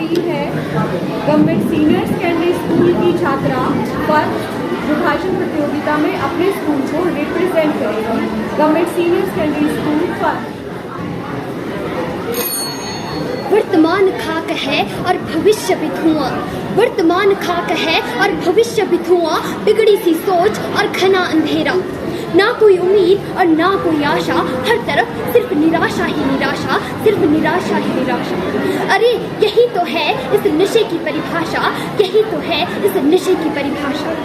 रही है government senior secondary school की छात्रा पर जो भाषण प्रतियोगिता में अपने स्कूल को रिप्रेजेंट करेगी। गवर्नमेंट सीनियर सेकेंडरी स्कूल पर वर्तमान खाक है और भविष्य भी धुआं, वर्तमान खाक है और भविष्य भी धुआं, बिगड़ी सी सोच और घना अंधेरा, ना कोई उम्मीद और ना कोई आशा, हर तरफ सिर्फ निराशा ही निराशा, सिर्फ निराशा ही निराशा। अरे यही तो है इस नशे की परिभाषा, यही तो है इस नशे की परिभाषा।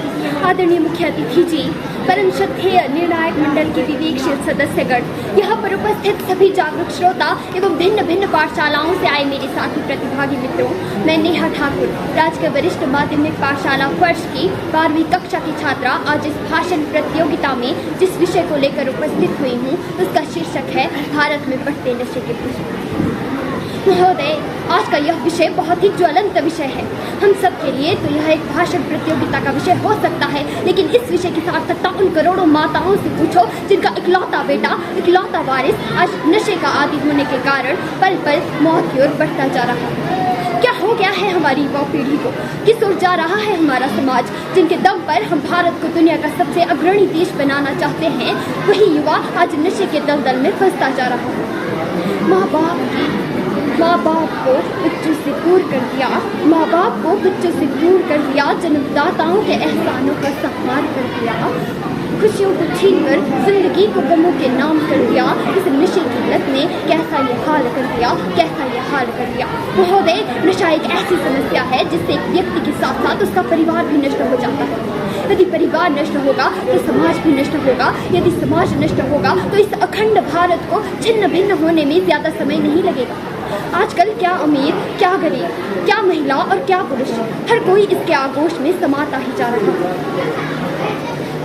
आदरणीय मुख्य अतिथि जी, परम श्रद्धेय निर्णायक मंडल के विवेकशील सदस्यगण, यहाँ पर उपस्थित सभी जागरूक श्रोता एवं भिन्न भिन्न पाठशालाओं से आए मेरे साथी प्रतिभागी मित्रों, मैं नेहा ठाकुर, राजकीय वरिष्ठ माध्यमिक पाठशाला फर्श की 12वीं कक्षा की छात्रा आज इस भाषण प्रतियोगिता में जिस विषय को लेकर उपस्थित हुई हूँ उसका शीर्षक है भारत में बढ़ते नशे के प्रश्न। महोदय, आज का यह विषय बहुत ही ज्वलंत विषय है। हम सब के लिए तो यह एक भाषण प्रतियोगिता का विषय हो सकता है, लेकिन इस विषय की सार्थकता उन करोड़ों माताओं से पूछो जिनका इकलौता बेटा, इकलौता वारिस आज नशे का आदी होने के कारण पल पल मौत की ओर बढ़ता जा रहा है। क्या हो गया है हमारी युवा पीढ़ी को, किस ओर जा रहा है हमारा समाज, जिनके दम पर हम भारत को दुनिया का सबसे अग्रणी देश बनाना चाहते हैं, वही युवा आज नशे के दलदल में फंसता जा रहा है। माँ बाप को बच्चों से दूर कर दिया, माँ बाप को बच्चों से दूर कर दिया, जन्मदाताओं के एहसानों का संहार कर दिया, खुशियों को छीनकर जिंदगी को गमों के नाम कर दिया। इस नशे की लत ने कैसा ये हाल कर दिया, कैसा ये हाल कर दिया। महोदय, नशा एक ऐसी समस्या है जिससे एक व्यक्ति के साथ साथ उसका परिवार भी नष्ट हो जाता है। यदि परिवार नष्ट होगा तो समाज भी नष्ट होगा, यदि समाज नष्ट होगा तो इस अखंड भारत को छिन्न भिन्न होने में ज्यादा समय नहीं लगेगा। आजकल क्या अमीर, क्या गरीब, क्या महिला और क्या पुरुष, हर कोई इसके आगोश में समाता ही जा रहा है।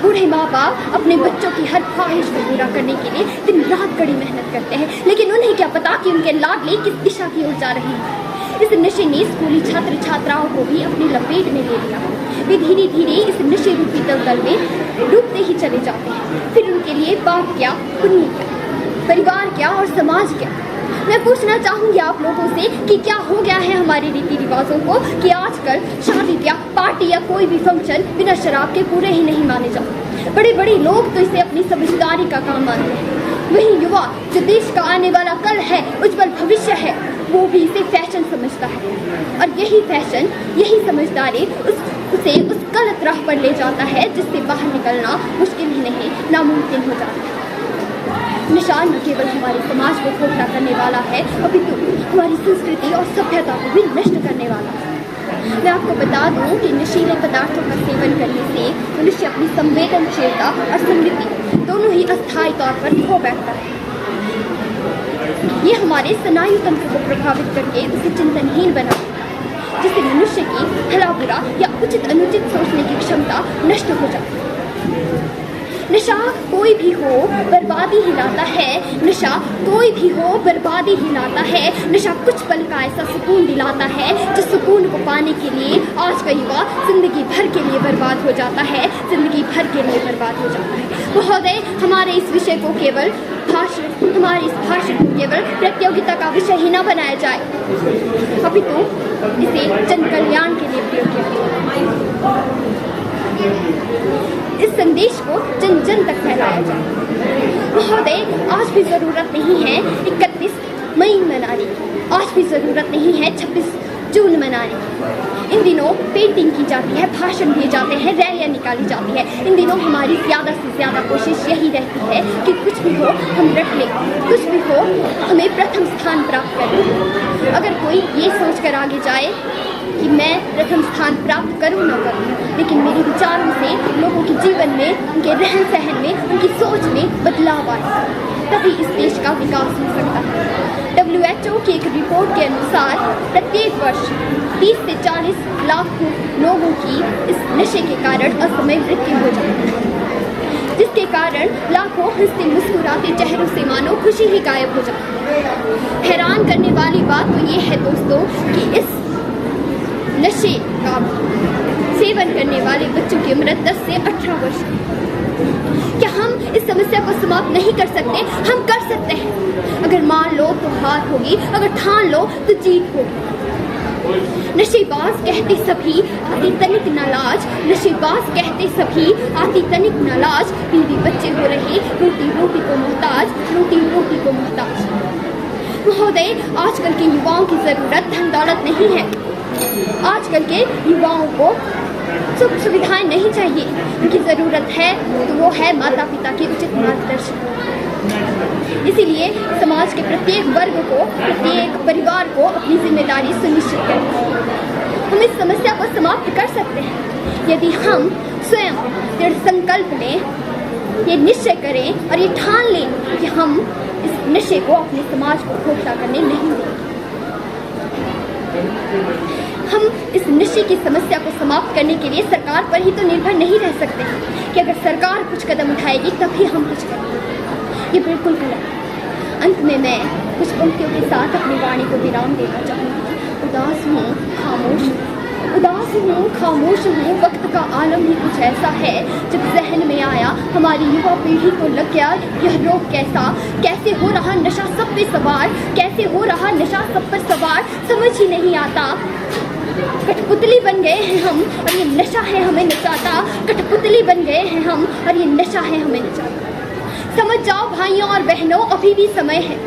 बूढ़े माँ बाप अपने बच्चों की हर ख्वाहिश को पूरा करने के लिए दिन रात कड़ी मेहनत करते हैं, लेकिन उन्हें क्या पता कि उनके लाडले किस दिशा की ओर जा रहे हैं। इस नशे ने स्कूली छात्र छात्राओं को भी अपनी लपेट में ले लिया। वे धीरे धीरे इस नशे रूपी दलदल में डूबते ही चले जाते हैं। फिर उनके लिए बाप क्या, पुण्य क्या, परिवार क्या और समाज क्या। मैं पूछना चाहूंगी आप लोगों से कि क्या हो गया है हमारे रीति रिवाजों को कि आजकल शादी या पार्टी या कोई भी फंक्शन बिना शराब के पूरे ही नहीं माने जाते। बड़े बड़े लोग तो इसे अपनी समझदारी का काम मानते हैं, वही युवा जो देश का आने वाला कल है, उज्जवल भविष्य है, वो भी इसे फैशन समझता है। और यही फैशन, यही समझदारी उसे उस गलत राह पर ले जाता है जिससे बाहर निकलना मुश्किल ही नहीं, नामुमकिन हो जाता है। नशा न केवल हमारे समाज को खोखला करने वाला है, अपितु हमारी संस्कृति और सभ्यता को भी नष्ट करने वाला है। मैं आपको बता दूं कि नशीले पदार्थों का सेवन करने से मनुष्य अपनी संवेदनशीलता और स्मृति दोनों ही अस्थायी तौर पर खो बैठता है। ये हमारे स्नायु तंत्र को प्रभावित करके उसे चिंतनहीन बना, जिससे मनुष्य की भला बुरा या उचित अनुचित सोचने की क्षमता नष्ट हो जाती है। नशा कोई भी हो बर्बादी ही लाता है, नशा कोई भी हो बर्बादी ही लाता है। नशा कुछ पल का ऐसा सुकून दिलाता है जिस सुकून को पाने के लिए आज का युवा जिंदगी भर के लिए बर्बाद हो जाता है, जिंदगी भर के लिए बर्बाद हो जाता है। महोदय, हमारे इस विषय को केवल हमारे इस भाषण को केवल प्रतियोगिता का विषय ही न बनाया जाए, अपितु इसे जन कल्याण के लिए प्रयोग किया जाए। इस संदेश को जन जन तक फैलाया जाए। महोदय, आज भी जरूरत नहीं है 31 मई मनाने की, आज भी जरूरत नहीं है 26 जून मनाने की। इन दिनों पेंटिंग की जाती है, भाषण दिए जाते हैं, रैलियां निकाली जाती है। इन दिनों हमारी ज़्यादा से ज़्यादा कोशिश यही रहती है कि कुछ भी हो हम रख लें, कुछ भी हो हमें प्रथम स्थान प्राप्त करें। अगर कोई ये सोच कर आगे जाए कि मैं प्रथम स्थान प्राप्त करूं न करूं, लेकिन मेरे विचारों से लोगों के जीवन में, उनके रहन सहन में, उनकी सोच में बदलाव आए, तभी इस देश का विकास हो सकता है। WHO की एक रिपोर्ट के अनुसार प्रत्येक वर्ष 30 से 40 लाख लोगों की इस नशे के कारण असमय मृत्यु हो जाती है, जिसके कारण लाखों हंसते मुस्कुराते चेहरों से मानो खुशी ही गायब हो जाती है। हैरान करने वाली बात तो ये है दोस्तों कि इस नशे का सेवन करने वाले बच्चों की उम्र 10 से 18 वर्ष की। क्या हम इस समस्या को समाप्त नहीं कर सकते? हम कर सकते हैं। अगर मान लो तो हार होगी, अगर ठान लो तो जीत होगी। नशेबाज कहते सभी आती तनिक नालाज, नशेबाज कहते सभी आती तनिक नालाज, बीवी बच्चे हो रहे रोटी रोटी को मोहताज, रोटी रोटी को मोहताज। महोदय, आजकल के युवाओं की जरूरत धन दौलत नहीं है। आजकल के युवाओं को सुख सुविधाएं नहीं चाहिए, उनकी जरूरत है तो वो है माता पिता की उचित मार्गदर्शन। इसीलिए समाज के प्रत्येक वर्ग को, प्रत्येक परिवार को अपनी जिम्मेदारी सुनिश्चित करें। हम इस समस्या को समाप्त कर सकते हैं यदि हम स्वयं दृढ़ संकल्प लें, ये निश्चय करें और ये ठान लें कि हम इस नशे को अपने समाज को खोखला करने नहीं देंगे। हम इस नशे की समस्या को समाप्त करने के लिए सरकार पर ही तो निर्भर नहीं रह सकते कि अगर सरकार कुछ कदम उठाएगी तभी हम कुछ करेंगे। ये बिल्कुल गलत है। अंत में मैं कुछ पंक्तियों के साथ अपनी वाणी को विराम देना चाहूँगी। उदास हूँ, खामोश हूँ, उदास हूँ, खामोश हूँ, वक्त का आलम ही कुछ ऐसा है। जब जहन में आया हमारी युवा पीढ़ी को लग गया यह रोग कैसा, कैसे हो रहा नशा सब पे सवार, कैसे हो रहा नशा सब पर सवार, समझ ही नहीं आता। कठपुतली बन गए हैं हम और ये नशा है हमें नचाता, कठपुतली बन गए हैं हम और ये नशा है हमें नचाता। समझ जाओ भाइयों और बहनों, अभी भी समय है।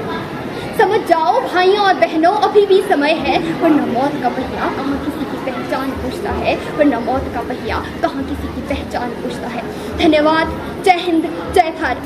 समझ जाओ भाइयों और बहनों, अभी भी समय है, वरना मौत का पहिया कहाँ किसी की पहचान पूछता है, वरना मौत का पहिया कहाँ किसी की पहचान पूछता है। धन्यवाद। जय हिंद, जय भारत।